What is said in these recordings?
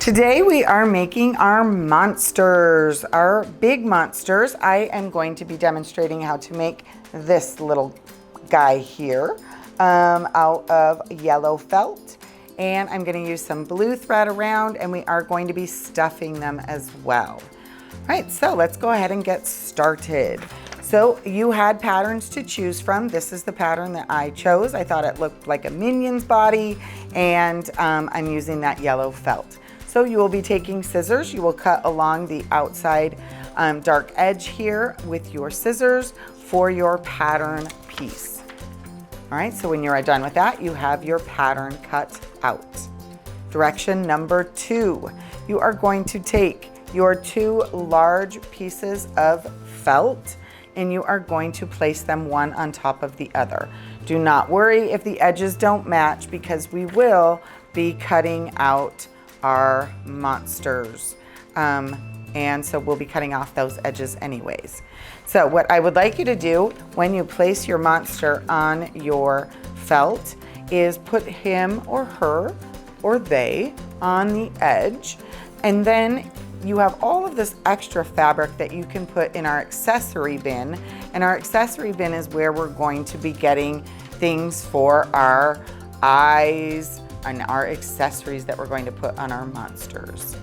Today we are making our monsters, our big monsters. I am going to be demonstrating how to make this little guy here out of yellow felt. And I'm going to use some blue thread around, and we are going to be stuffing them as well. All right, so let's go ahead and get started. So you had patterns to choose from. This is the pattern that I chose. I thought it looked like a Minion's body, and I'm using that yellow felt. So you will be taking scissors. You will cut along the outside dark edge here with your scissors for your pattern piece. All right, so when you're done with that, you have your pattern cut out. Direction number 2, you are going to take your 2 large pieces of felt and you are going to place them one on top of the other. Do not worry if the edges don't match, because we will be cutting out our monsters. And so we'll be cutting off those edges anyways. So what I would like you to do when you place your monster on your felt is put him or her or they on the edge, and then you have all of this extra fabric that you can put in our accessory bin. And our accessory bin is where we're going to be getting things for our eyes and our accessories that we're going to put on our monsters.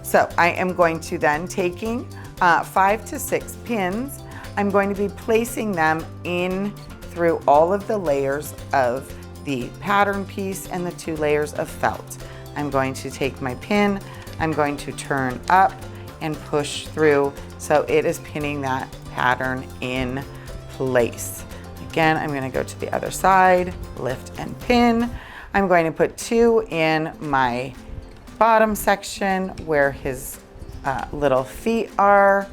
So I am going to then taking 5 to 6 pins. I'm going to be placing them in through all of the layers of the pattern piece and the 2 layers of felt. I'm going to take my pin, I'm going to turn up and push through so it is pinning that pattern in place. Again, I'm going to go to the other side, lift and pin. I'm going to put 2 in my bottom section where his little feet are.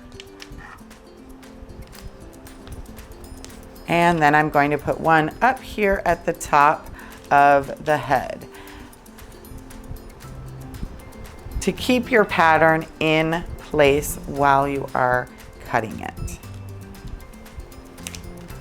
And then I'm going to put 1 up here at the top of the head to keep your pattern in place while you are cutting it.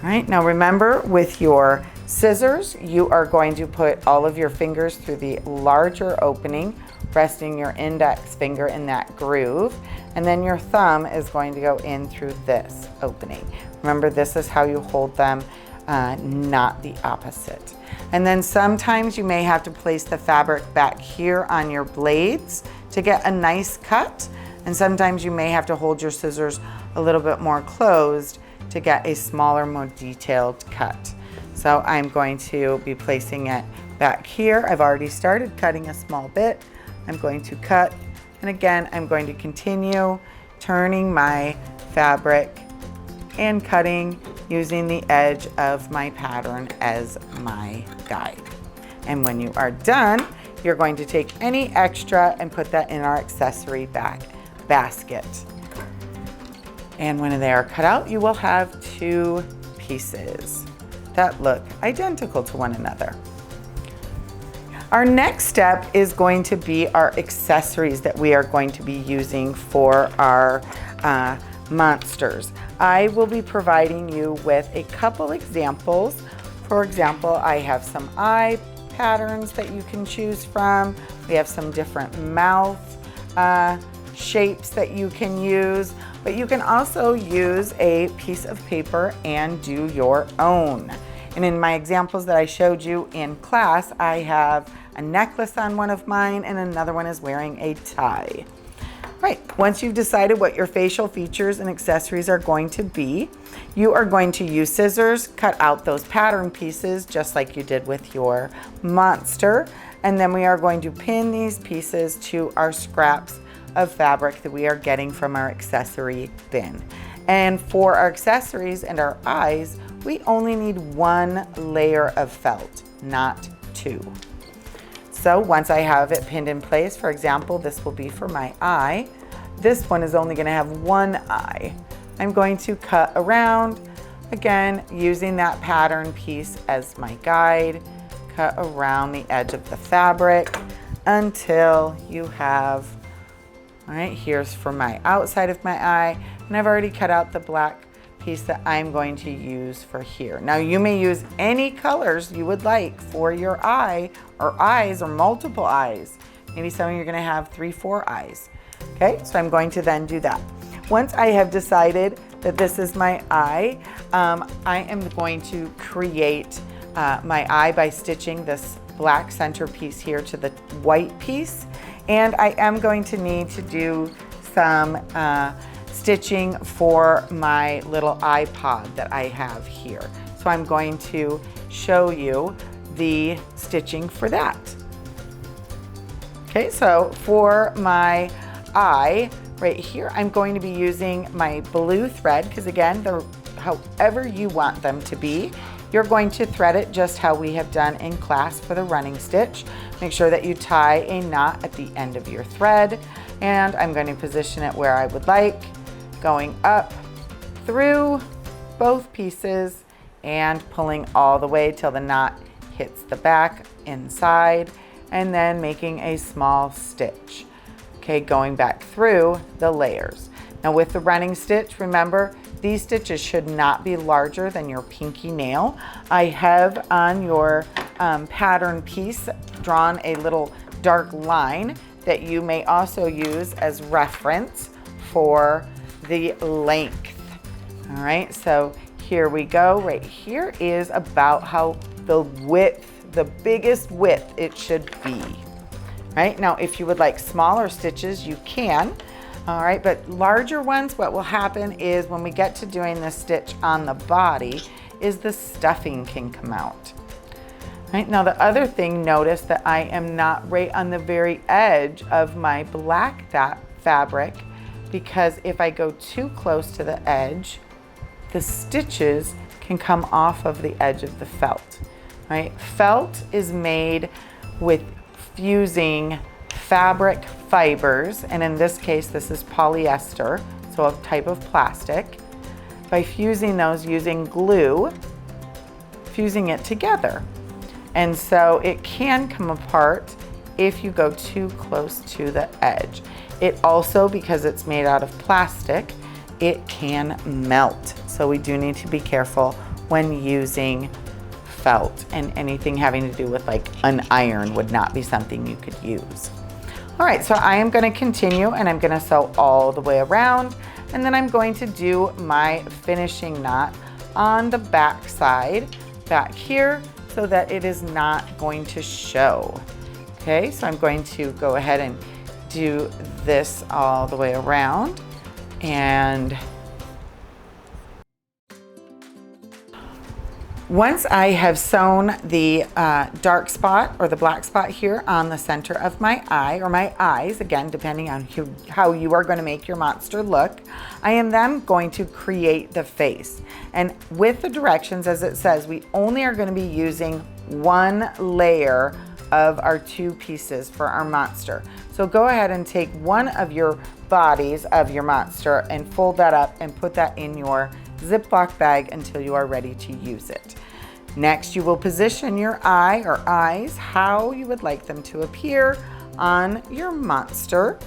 All right, now remember, with your scissors, you are going to put all of your fingers through the larger opening, resting your index finger in that groove, and then your thumb is going to go in through this opening. Remember, this is how you hold them, not the opposite. And then sometimes you may have to place the fabric back here on your blades to get a nice cut, and sometimes you may have to hold your scissors a little bit more closed to get a smaller, more detailed cut. So I'm going to be placing it back here. I've already started cutting a small bit. I'm going to cut, and again, I'm going to continue turning my fabric and cutting using the edge of my pattern as my guide. And when you are done, you're going to take any extra and put that in our accessory basket. And when they are cut out, you will have 2 pieces that look identical to one another. Our next step is going to be our accessories that we are going to be using for our monsters. I will be providing you with a couple examples. For example, I have some eye patterns that you can choose from. We have some different mouth shapes that you can use, but you can also use a piece of paper and do your own. And in my examples that I showed you in class, I have a necklace on one of mine and another one is wearing a tie. Right, once you've decided what your facial features and accessories are going to be, you are going to use scissors, cut out those pattern pieces just like you did with your monster, and then we are going to pin these pieces to our scraps of fabric that we are getting from our accessory bin. And for our accessories and our eyes, we only need 1 layer of felt, not 2. So once I have it pinned in place, for example, this will be for my eye. This one is only going to have 1 eye. I'm going to cut around, again, using that pattern piece as my guide, cut around the edge of the fabric until you have, all right, here's for my outside of my eye, and I've already cut out the black piece that I'm going to use for here. Now you may use any colors you would like for your eye or eyes or multiple eyes. Maybe some of you are gonna have 3, 4 eyes. Okay, so I'm going to then do that. Once I have decided that this is my eye, I am going to create my eye by stitching this black center piece here to the white piece. And I am going to need to do some stitching for my little iPod that I have here. So I'm going to show you the stitching for that. Okay, so for my eye right here, I'm going to be using my blue thread, because again, however you want them to be, you're going to thread it just how we have done in class for the running stitch. Make sure that you tie a knot at the end of your thread, and I'm going to position it where I would like, going up through both pieces and pulling all the way till the knot hits the back inside, and then making a small stitch. Okay, going back through the layers. Now with the running stitch, remember, these stitches should not be larger than your pinky nail. I have on your pattern piece drawn a little dark line that you may also use as reference for the length. All right, so here we go. Right here is about how the width, the biggest width it should be. Right, now if you would like smaller stitches, you can. All right, but larger ones, what will happen is when we get to doing this stitch on the body is the stuffing can come out. Right, now the other thing, notice that I am not right on the very edge of my black fabric, because if I go too close to the edge, the stitches can come off of the edge of the felt. Right, felt is made with fusing fabric fibers, and in this case this is polyester, so a type of plastic, by fusing those using glue, fusing it together. And so it can come apart if you go too close to the edge. It also, because it's made out of plastic, it can melt. So we do need to be careful when using felt, and anything having to do with like an iron would not be something you could use. All right, so I am going to continue, and I'm going to sew all the way around, and then I'm going to do my finishing knot on the back side back here so that it is not going to show. Okay, so I'm going to go ahead and do this all the way around, and once I have sewn the dark spot or the black spot here on the center of my eye, or my eyes, again, depending on how you are going to make your monster look, I am then going to create the face. And with the directions, as it says, we only are going to be using one layer of our 2 pieces for our monster. So go ahead and take one of your bodies of your monster and fold that up and put that in your Ziploc bag until you are ready to use it. Next, you will position your eye or eyes how you would like them to appear on your monster.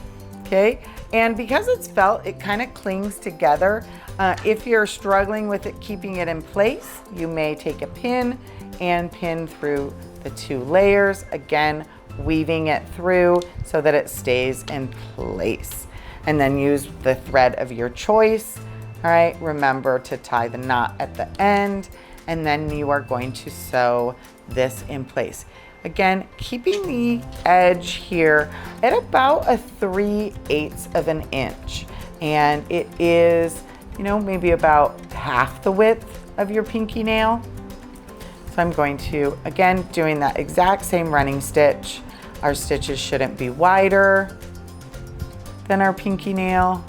Okay, and because it's felt, it kind of clings together. If you're struggling with it, keeping it in place, you may take a pin and pin through the 2 layers, again weaving it through so that it stays in place, and then use the thread of your choice. All right, remember to tie the knot at the end, and then you are going to sew this in place. Again, keeping the edge here at about a 3/8 of an inch, and it is, you know, maybe about half the width of your pinky nail. So I'm going to, again, doing that exact same running stitch. Our stitches shouldn't be wider than our pinky nail,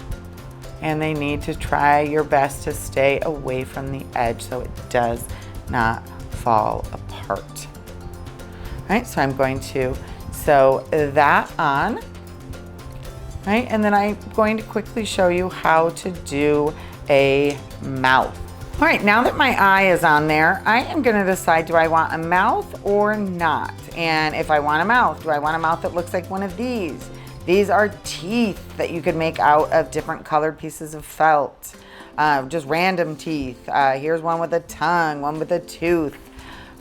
and they need to try your best to stay away from the edge so it does not fall apart. All right, so I'm going to sew that on, right? And then I'm going to quickly show you how to do a mouth. All right, now that my eye is on there, I am gonna decide, do I want a mouth or not? And if I want a mouth, do I want a mouth that looks like one of these? These are teeth that you could make out of different colored pieces of felt. Just random teeth. Here's one with a tongue, one with a tooth.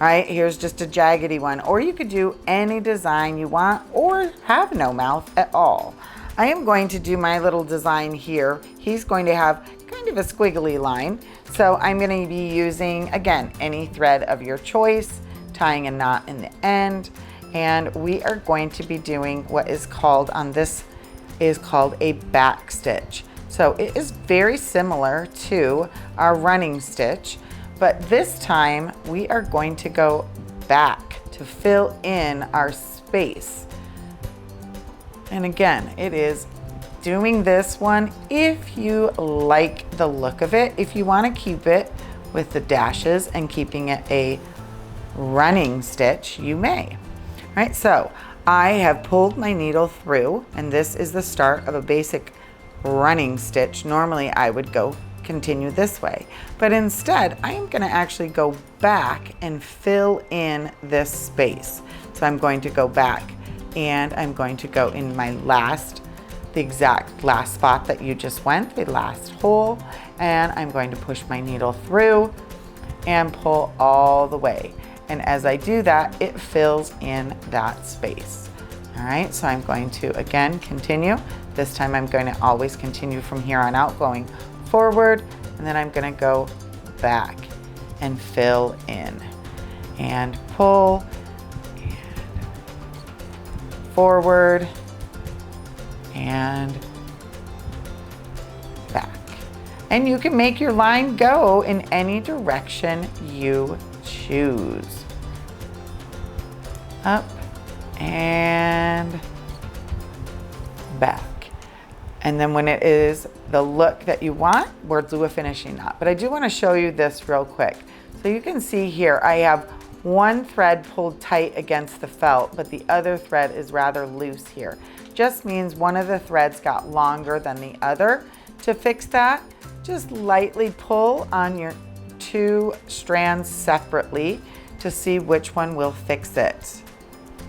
All right, here's just a jaggedy one, or you could do any design you want or have no mouth at all. I am going to do my little design here. He's going to have kind of a squiggly line. So I'm going to be using, again, any thread of your choice, tying a knot in the end. And we are going to be doing what is called, on this is called a back stitch. So it is very similar to our running stitch, but this time we are going to go back to fill in our space. And again, it is doing this one if you like the look of it. If you want to keep it with the dashes and keeping it a running stitch, you may. All right, so I have pulled my needle through, and this is the start of a basic running stitch. Normally I would go continue this way, but instead I am going to actually go back and fill in this space. So I'm going to go back and I'm going to go in my the exact last spot that you just went, the last hole, and I'm going to push my needle through and pull all the way. And as I do that, it fills in that space. All right, so I'm going to again continue. This time I'm going to always continue from here on out, going forward, and then I'm going to go back and fill in and pull and forward and back. And you can make your line go in any direction you choose. Up and back. And then when it is the look that you want, we'll do a finishing knot. But I do want to show you this real quick. So you can see here, I have one thread pulled tight against the felt, but the other thread is rather loose here. Just means one of the threads got longer than the other. To fix that, just lightly pull on your two strands separately to see which one will fix it.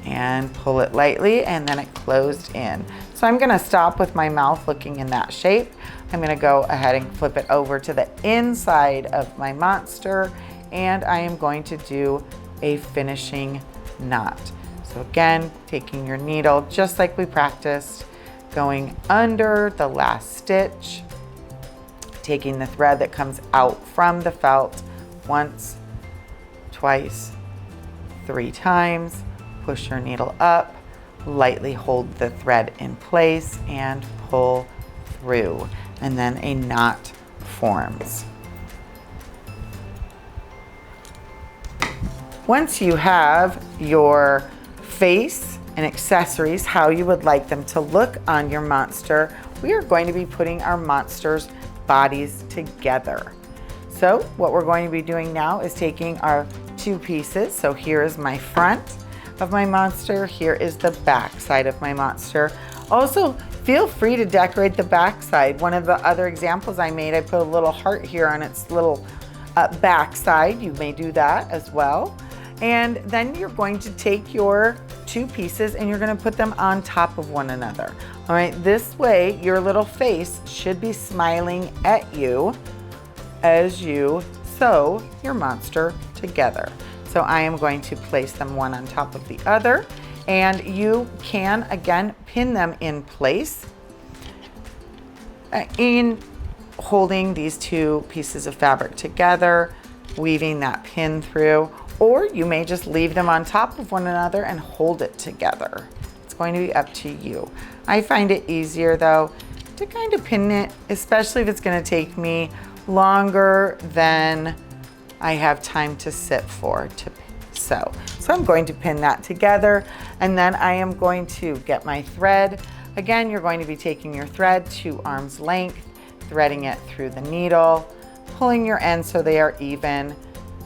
And pull it lightly, and then it closed in. So I'm gonna stop with my mouth looking in that shape. I'm gonna go ahead and flip it over to the inside of my monster, and I am going to do a finishing knot. So again, taking your needle just like we practiced, going under the last stitch, taking the thread that comes out from the felt once, twice, 3 times, push your needle up, lightly hold the thread in place and pull through, and then a knot forms. Once you have your face and accessories how you would like them to look on your monster, we are going to be putting our monster's bodies together. So what we're going to be doing now is taking our 2 pieces. So here is my front of my monster, here is the back side of my monster. Also, feel free to decorate the back side. One of the other examples I made, I put a little heart here on its little back side. You may do that as well. And then you're going to take your 2 pieces and you're going to put them on top of one another. All right, this way your little face should be smiling at you as you sew your monster together. So I am going to place them one on top of the other, and you can again pin them in place in holding these 2 pieces of fabric together, weaving that pin through, or you may just leave them on top of one another and hold it together. It's going to be up to you. I find it easier though to kind of pin it, especially if it's going to take me longer than I have time to sit for to sew. So I'm going to pin that together, and then I am going to get my thread. Again, you're going to be taking your thread to arm's length, threading it through the needle, pulling your ends so they are even,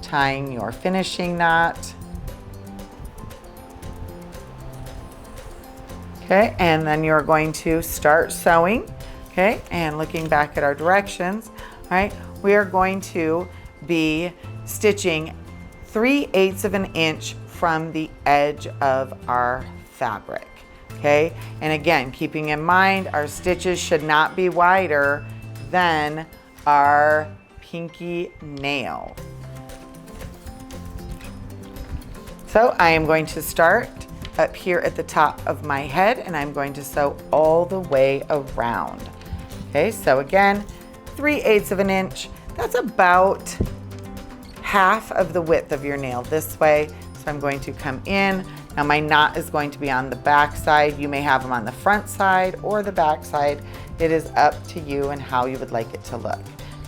tying your finishing knot. Okay, and then you're going to start sewing. Okay, and looking back at our directions, all right, we are going to be stitching 3/8 of an inch from the edge of our fabric. Okay, and again, keeping in mind our stitches should not be wider than our pinky nail. So I am going to start up here at the top of my head, and I'm going to sew all the way around. Okay, so again, 3/8 of an inch. That's about half of the width of your nail this way. So I'm going to come in. Now my knot is going to be on the back side. You may have them on the front side or the back side. It is up to you and how you would like it to look.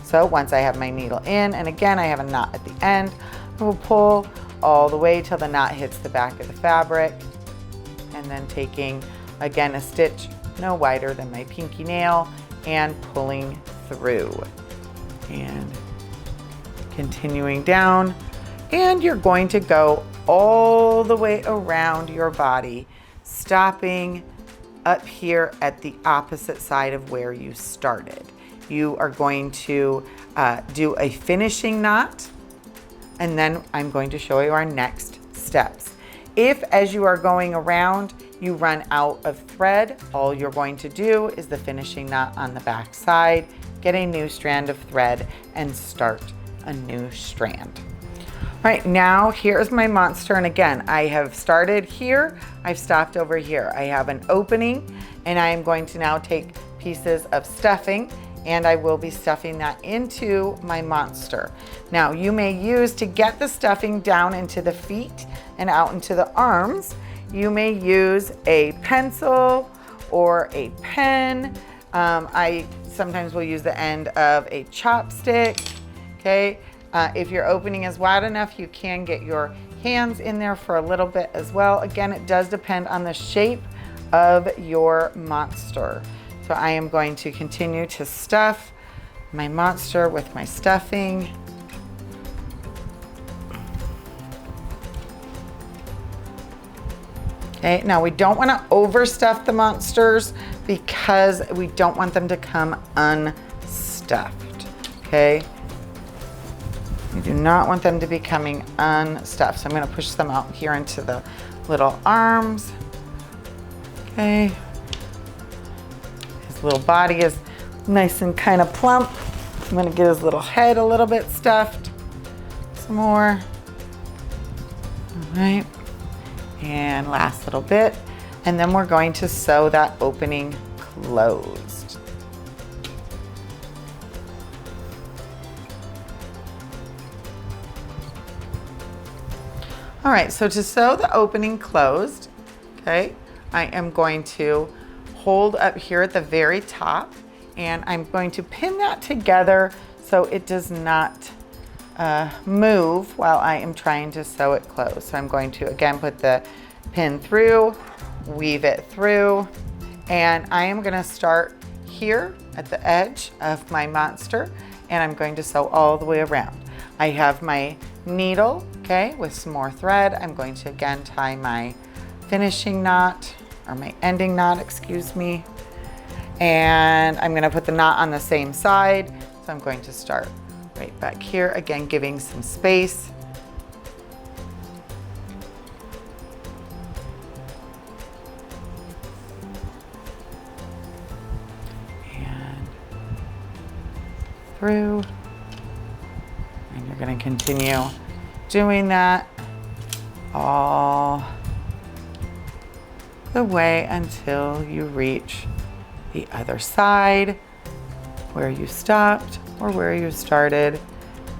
So once I have my needle in, and again, I have a knot at the end, I will pull all the way till the knot hits the back of the fabric, and then taking, again, a stitch no wider than my pinky nail and pulling through and continuing down. And you're going to go all the way around your body, stopping up here at the opposite side of where you started. You are going to do a finishing knot, and then I'm going to show you our next steps. If, as you are going around, you run out of thread, all you're going to do is the finishing knot on the back side, get a new strand of thread, and start a new strand. All right, now here's my monster, and again, I have started here, I've stopped over here. I have an opening, and I am going to now take pieces of stuffing, and I will be stuffing that into my monster. Now, you may use, to get the stuffing down into the feet and out into the arms, you may use a pencil or a pen. I sometimes will use the end of a chopstick, okay? If your opening is wide enough, you can get your hands in there for a little bit as well. Again, it does depend on the shape of your monster. So I am going to continue to stuff my monster with my stuffing. Okay, now we don't want to overstuff the monsters because we don't want them to come unstuffed, okay? We do not want them to be coming unstuffed. So I'm going to push them out here into the little arms, okay? His little body is nice and kind of plump. I'm going to get his little head a little bit stuffed. Some more. All right. And last little bit. And then we're going to sew that opening closed. All right, so to sew the opening closed, okay, I am going to hold up here at the very top, and I'm going to pin that together so it does not move while I am trying to sew it closed. So I'm going to, again, put the pin through, weave it through, and I am going to start here at the edge of my monster, and I'm going to sew all the way around. I have my needle, okay, with some more thread. I'm going to again tie my finishing knot, or my ending knot, excuse me, and I'm going to put the knot on the same side. So I'm going to start right back here, again giving some space. And through. And you're going to continue doing that all the way until you reach the other side where you stopped or where you started.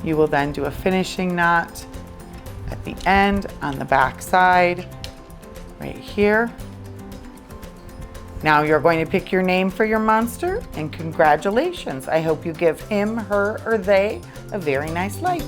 You will then do a finishing knot at the end on the back side right here. Now you're going to pick your name for your monster, and congratulations. I hope you give him, her, or they a very nice life.